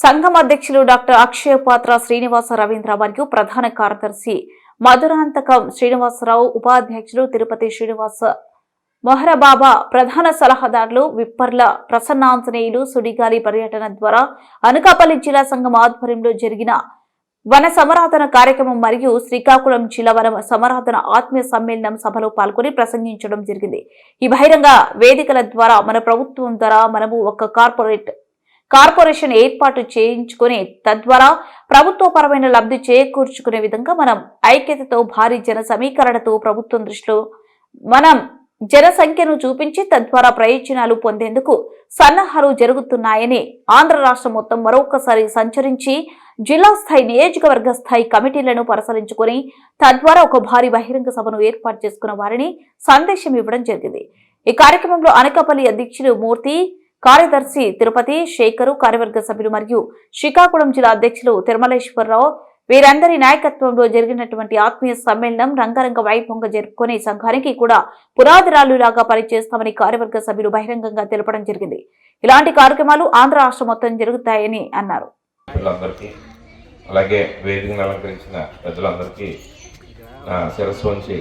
సంఘం అధ్యక్షులు డాక్టర్ అక్షయ పాత్ర శ్రీనివాస రవీంద్ర మరియు ప్రధాన కార్యదర్శి మధురాంతకం శ్రీనివాసరావు, ఉపాధ్యక్షులు తిరుపతి శ్రీనివాస మొహరబాబా, ప్రధాన సలహాదారులు విప్పర్ల ప్రసన్నాంజనేయులు సుడిగాలి పర్యటన ద్వారా అనకాపల్లి జిల్లా సంఘం ఆధ్వర్యంలో జరిగిన వన సమరాధన కార్యక్రమం మరియు శ్రీకాకుళం జిల్లా వన సమరాధన ఆత్మీయ సమ్మేళనం సభలో పాల్గొని ప్రసంగించడం జరిగింది. ఈ బహిరంగ వేదికల ద్వారా మన ప్రభుత్వం ద్వారా మనము ఒక కార్పొరేషన్ ఏర్పాటు చేయించుకుని తద్వారా ప్రభుత్వపరమైన లబ్ధి చేకూర్చుకునే విధంగా మనం ఐక్యతతో భారీ జన సమీకరణతో ప్రభుత్వం దృష్టిలో మనం జనసంఖ్యను చూపించి తద్వారా ప్రయోజనాలు పొందేందుకు సన్నాహాలు జరుగుతున్నాయని ఆంధ్ర రాష్ట్రం మొత్తం మరొకసారి సంచరించి జిల్లా స్థాయి నియోజకవర్గ స్థాయి కమిటీలను పరిశీలించుకుని తద్వారా ఒక భారీ బహిరంగ సభను ఏర్పాటు చేసుకున్న వారిని సందేశం ఇవ్వడం జరిగింది. ఈ కార్యక్రమంలో అనకాపల్లి అధ్యక్షులు మూర్తి, కార్యదర్శి తిరుపతి, శేఖరు, కార్యవర్గ సభ్యులు మరియు శ్రీకాకుళం జిల్లా అధ్యక్షులు తిరుమలేశ్వరరావు వీరందరి నాయకత్వంలో జరిగినటువంటి ఆత్మీయ సమ్మేళనం రంగరంగ వైభవంగా జరుపుకునే సంఘానికి కూడా పునాదిరాలులాగా పనిచేస్తామని కార్యవర్గ సభ్యులు బహిరంగంగా తెలపడం జరిగింది. ఇలాంటి కార్యక్రమాలు ఆంధ్ర రాష్ట్రం మొత్తం జరుగుతాయని అన్నారు. అలాగే వేదికను అలంకరించిన పెద్దలందరికీ నా శిరస్సు వంచి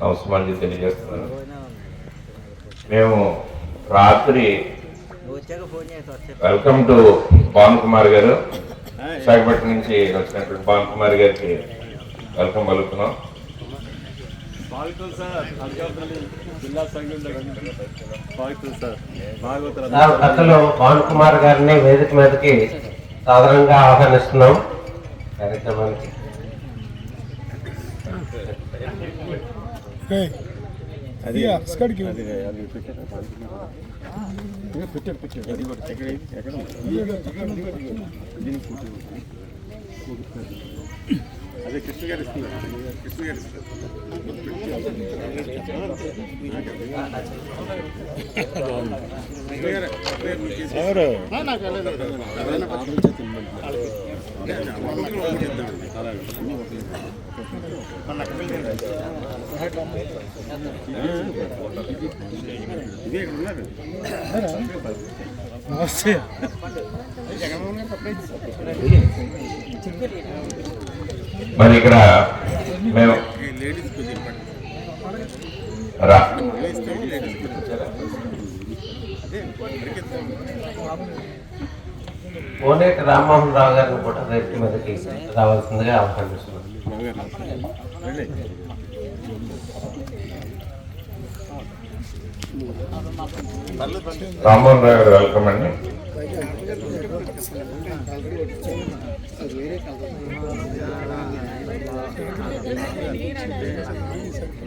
నమస్కారాలు తెలియజేస్తున్నాను. మేము రాత్రి వెల్కమ్ టు పవన్ కుమార్ గారు, విశాఖపట్నం నుంచి వచ్చినటువంటి పవన్ కుమార్ గారికి వెల్కమ్ పలుకుతున్నాం. అసలు పవన్ కుమార్ గారిని వేదిక మీదకి సాధారణంగా ఆహ్వానిస్తున్నాం కార్యక్రమానికి. అదే కృష్ణ గారు మరి ఇక్కడ మేము కోనేటి రామ్మోహన్ రావు గారిని కూడా రేపు మీదకి రావాల్సిందిగా ఆహ్వానిస్తున్నాం. రామ్మోహన్ రావు గారు వెల్కమ్ అండి.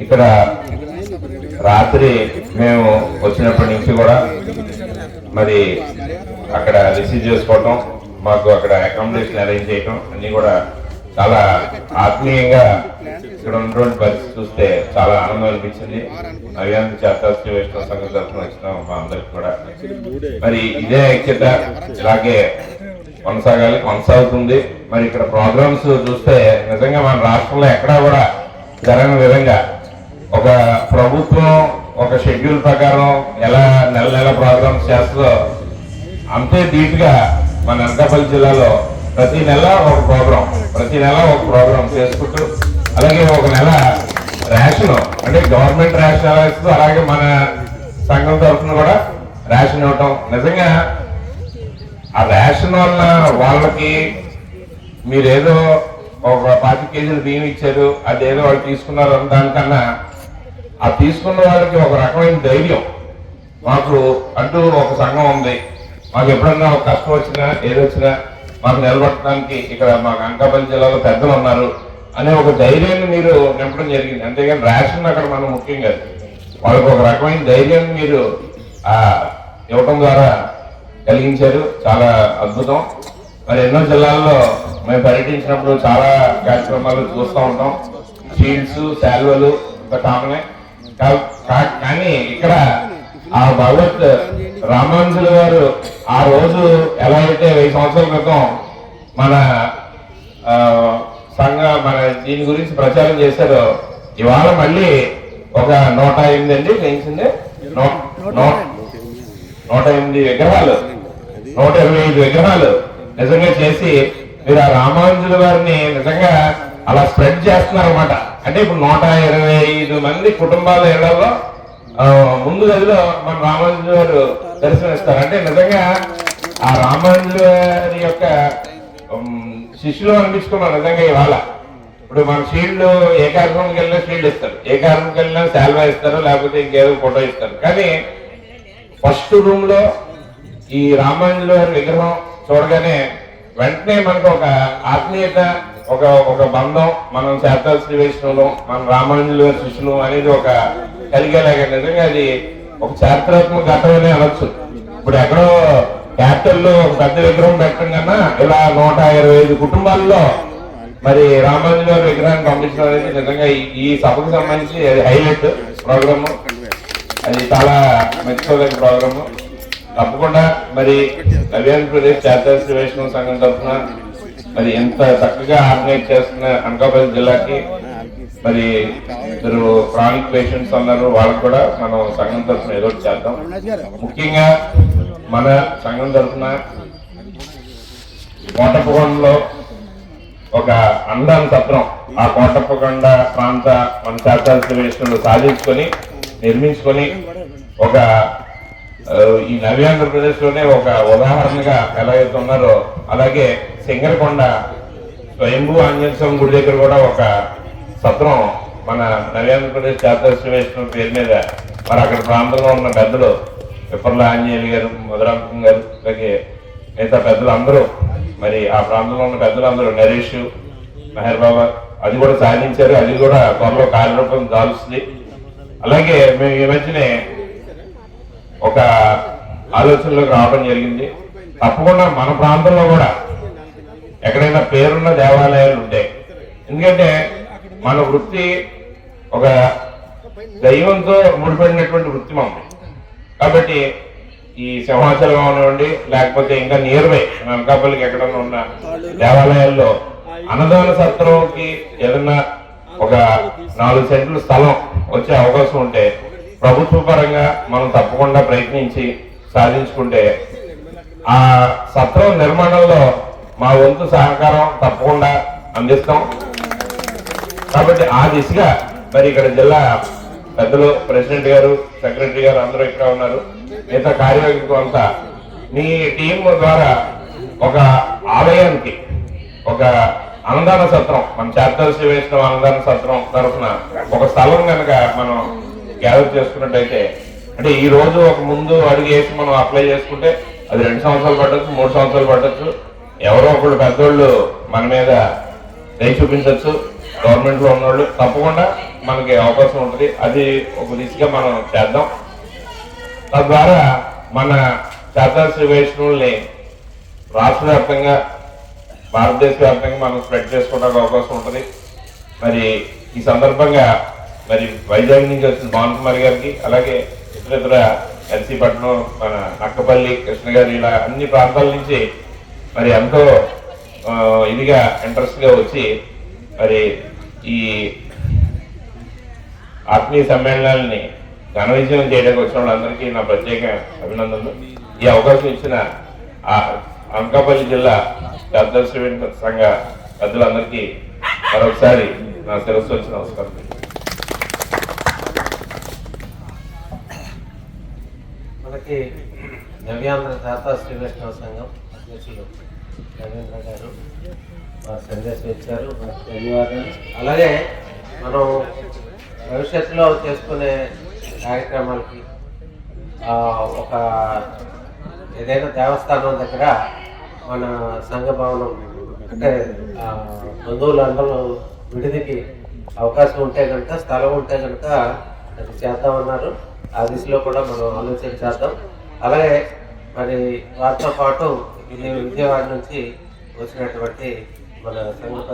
ఇక్కడ రాత్రి మేము వచ్చినప్పటి నుంచి కూడా మరి అక్కడ రిసీవ్ చేసుకోవటం, మాకు అక్కడ అకామిడేషన్ అరేంజ్ చేయటం అన్ని కూడా చాలా ఆత్మీయంగా ఇక్కడ ఉన్నటువంటి పరిస్థితి చూస్తే చాలా ఆనందం అనిపించింది. నవ్యాంధ్ర శాస్త్రీయ వైష్ణవ సంఘం తరఫున వచ్చిన మా అందరికి కూడా మరి ఇదే ఐక్యత ఇలాగే కొనసాగుతుంది. మరి ఇక్కడ ప్రోగ్రామ్స్ చూస్తే నిజంగా మన రాష్ట్రంలో ఎక్కడా కూడా జరగని విధంగా ఒక ప్రభుత్వం ఒక షెడ్యూల్ ప్రకారం ఎలా నెల నెల ప్రోగ్రామ్స్ చేస్తుందో అంతే ధీటుగా మన అనకాపల్లి జిల్లాలో ప్రతి నెల ఒక ప్రోగ్రాం చేసుకుంటూ, అలాగే ఒక నెల రేషన్ అంటే గవర్నమెంట్ రేషన్ ఎలా ఇస్తుందో అలాగే మన సంఘం తరఫున కూడా రేషన్ ఇవ్వటం. నిజంగా ఆ రేషన్ వల్ల వాళ్ళకి మీరేదో ఒక 25 కేజీలు బియ్యం ఇచ్చారు, అదేదో వాళ్ళు తీసుకున్నారు అన్న దానికన్నా ఆ తీసుకున్న వాళ్ళకి ఒక రకమైన ధైర్యం, మాకు అంటూ ఒక సంఘం ఉంది, మాకు ఎప్పుడన్నా ఒక కష్టం వచ్చినా ఏదొచ్చినా మాకు నిలబడటానికి ఇక్కడ మాకు అనకాపల్లి జిల్లాలో పెద్దలు ఉన్నారు అనే ఒక ధైర్యాన్ని మీరు నింపడం జరిగింది. అంతేగాని రేషన్ అక్కడ మనం ముఖ్యం కాదు, వాళ్ళకి ఒక రకమైన ధైర్యాన్ని మీరు ఇవ్వటం ద్వారా కలిగించారు. చాలా అద్భుతం. మరి ఎన్నో జిల్లాల్లో మేము పర్యటించినప్పుడు చాలా కార్యక్రమాలు చూస్తూ ఉంటాం. షీల్డ్స్, శాల్వలు ఇంకా కామనే. కానీ ఇక్కడ ఆ భగవత్ రామానుజుల గారు ఆ రోజు ఎలా అయితే 1000 సంవత్సరాల క్రితం మన మన దీని గురించి ప్రచారం చేశారో, ఇవాళ మళ్ళీ ఒక 108 అండి పెంచింది, 108 విగ్రహాలు, 125 విగ్రహాలు నిజంగా చేసి మీరు ఆ రామానుజుల వారిని నిజంగా అలా స్ప్రెడ్ చేస్తున్నారు అనమాట. అంటే ఇప్పుడు 125 మంది కుటుంబాల ఇళ్లలో ముందు గదిలో మన రామానుజుల వారు దర్శనమిస్తారు. అంటే నిజంగా ఆ రామానుజుల వారి యొక్క శిష్యులు అనిపించుకున్నాం నిజంగా ఇవాళ. ఇప్పుడు మన షీల్డ్ ఏ కార్యక్రమంకి వెళ్ళినా షీల్డ్ ఇస్తారు, ఏ కార్యక్రమంకి వెళ్ళినా శాల్వా ఇస్తారు, లేకపోతే ఇంకేదో ఫోటో ఇస్తారు. కానీ ఫస్ట్ రూమ్ లో ఈ రామానుజుల వారి విగ్రహం చూడగానే వెంటనే మనకు ఒక ఆత్మీయత, ఒక బంధం, మనం శారదా శ్రీ వైష్ణవులు, మన రామానుజుల వారి శిష్యులు అనేది ఒక కలిగేలాగా నిజంగా అది ఒక చారిత్రాత్మక ఘట్టమనే అనొచ్చు. ఇప్పుడు ఎక్కడో క్యాపిటల్లో ఒక పెద్ద విగ్రహం పెట్టడం కన్నా ఇలా 125 కుటుంబాల్లో మరి రామానుజుల వారి విగ్రహాన్ని పంపించడం అనేది నిజంగా ఈ సభకు సంబంధించి అది హైలైట్ ప్రోగ్రాము. అది చాలా మెచ్చుకోదగ్గ ప్రోగ్రాము. తప్పకుండా మరి నవ్యాంధ్రప్రదేశ్ శారదా శ్రీ వైష్ణవ సంఘం తరఫున మరి ఎంత చక్కగా ఆర్గనైజ్ చేస్తున్న అనకాపల్లి జిల్లాకి మరి ఇద్దరు క్రానిక్ పేషెంట్స్ అన్నారు, వాళ్ళకు కూడా మనం సంఘం తరఫున ఏదో చేద్దాం. ముఖ్యంగా మన సంఘం తరఫున కోటప్పకొండలో ఒక అందాన్ని సత్రం, ఆ కోటప్పకొండ ప్రాంత మన శారదా శ్రీ వైష్ణవులు సాధించుకొని నిర్మించుకొని ఒక ఈ నవ్యాంధ్రప్రదేశ్ లోనే ఒక ఉదాహరణగా ఎలాగైతే ఉన్నారో అలాగే సింగరకొండ స్వయంభూ ఆంజనేయ స్వామి గుడి దగ్గర కూడా ఒక సత్రం మన నవ్యాంధ్రప్రదేశ్ శారదా శ్రీ వైష్ణవ పేరు మీద మరి అక్కడ ప్రాంతంలో ఉన్న పెద్దలు విపర్ల ఆంజనేయులు గారు, మధురాంకం గారు, అలాగే మిగతా పెద్దలు అందరూ మరి ఆ ప్రాంతంలో ఉన్న పెద్దలందరూ నరేష్, మెహర్ బాబా అది కూడా సాధించారు. అది కూడా త్వరలో కార్యరూపం దాల్చుంది. అలాగే మేము ఈ మధ్యనే ఒక ఆలోచనలోకి రావడం జరిగింది. తప్పకుండా మన ప్రాంతంలో కూడా ఎక్కడైనా పేరున్న దేవాలయాలు ఉంటాయి. ఎందుకంటే మన వృత్తి ఒక దైవంతో ముడిపడినటువంటి వృత్తి మనది. కాబట్టి ఈ సింహాచలం అవనివ్వండి, లేకపోతే ఇంకా నియర్ బై అనకాపల్లికి ఎక్కడన్నా ఉన్న దేవాలయాల్లో అన్నదాన సత్రంకి ఏదన్నా ఒక 4 సెంట్లు స్థలం వచ్చే అవకాశం ఉంటే ప్రభుత్వ పరంగా మనం తప్పకుండా ప్రయత్నించి సాధించుకుంటే ఆ సత్రం నిర్మాణంలో మా వంతు సహకారం తప్పకుండా అందిస్తాం. కాబట్టి ఆ దిశగా మరి ఇక్కడ జిల్లా పెద్దలు, ప్రెసిడెంట్ గారు, సెక్రటరీ గారు అందరూ ఇక్కడ ఉన్నారు, మిగతా కార్యవర్గం అంతా మీ టీం ద్వారా ఒక ఆలయానికి ఒక అన్నదాన సత్రం, మన శారదా శ్రీ వైష్ణవ అన్నదాన సత్రం తరఫున ఒక స్థలం కనుక మనం గ్యాదర్ చేసుకున్నట్టయితే, అంటే ఈ రోజు ఒక ముందు అడుగు వేసి మనం అప్లై చేసుకుంటే అది 2 సంవత్సరాలు పట్టచ్చు, 3 సంవత్సరాలు పట్టచ్చు. ఎవరో ఒకళ్ళు పెద్దోళ్ళు మన మీద దయ చూపించవచ్చు. గవర్నమెంట్ లో ఉన్నోళ్ళు తప్పకుండా మనకి అవకాశం ఉంటుంది. అది ఒక దిశగా మనం చేద్దాం. తద్వారా మన శారదా శ్రీ వైష్ణవుల్ని రాష్ట్ర వ్యాప్తంగా, భారతదేశ వ్యాప్తంగా మనం స్ప్రెడ్ చేసుకోవడానికి అవకాశం ఉంటుంది. మరి ఈ సందర్భంగా మరి వైజాగ్ నుంచి వచ్చిన భావన్ కుమార్ గారికి, అలాగే ఇతర ఎల్సీపట్నం, మన నక్కపల్లి, కృష్ణ గారు, ఇలా అన్ని ప్రాంతాల నుంచి మరి ఎంతో ఇదిగా ఇంట్రెస్ట్ గా వచ్చి మరి ఈ ఆత్మీయ సమ్మేళనాలని ఘన విజయం చేయడానికి వచ్చిన వాళ్ళందరికీ నా ప్రత్యేక అభినందనలు. ఈ అవకాశం ఇచ్చిన అనకాపల్లి జిల్లా శారదా శ్రీ వైష్ణవ సంఘ పెద్దలందరికీ మరొకసారి నా శిరస్సు వచ్చి నమస్కారం. మనకి నవ్యాంధ్ర శారదా శ్రీ వైష్ణవ సంఘం అధ్యక్షులు రవీంద్ర గారు వారి సందేశం ఇచ్చారు, ధన్యవాదాలు. అలాగే మనం భవిష్యత్తులో చేసుకునే కార్యక్రమాలకి ఒక ఏదైనా దేవస్థానం దగ్గర మన సంఘ భవనం అంటే బంధువులందరూ విడిదికి అవకాశం ఉంటే కనుక, స్థలం ఉంటే కనుక అది చేద్దామన్నారు. ఆ దిశలో కూడా మనం ఆలోచన చేద్దాం. అలాగే మరి వారితో పాటు విజయవాడ నుంచి వచ్చినటువంటి మన సంఘ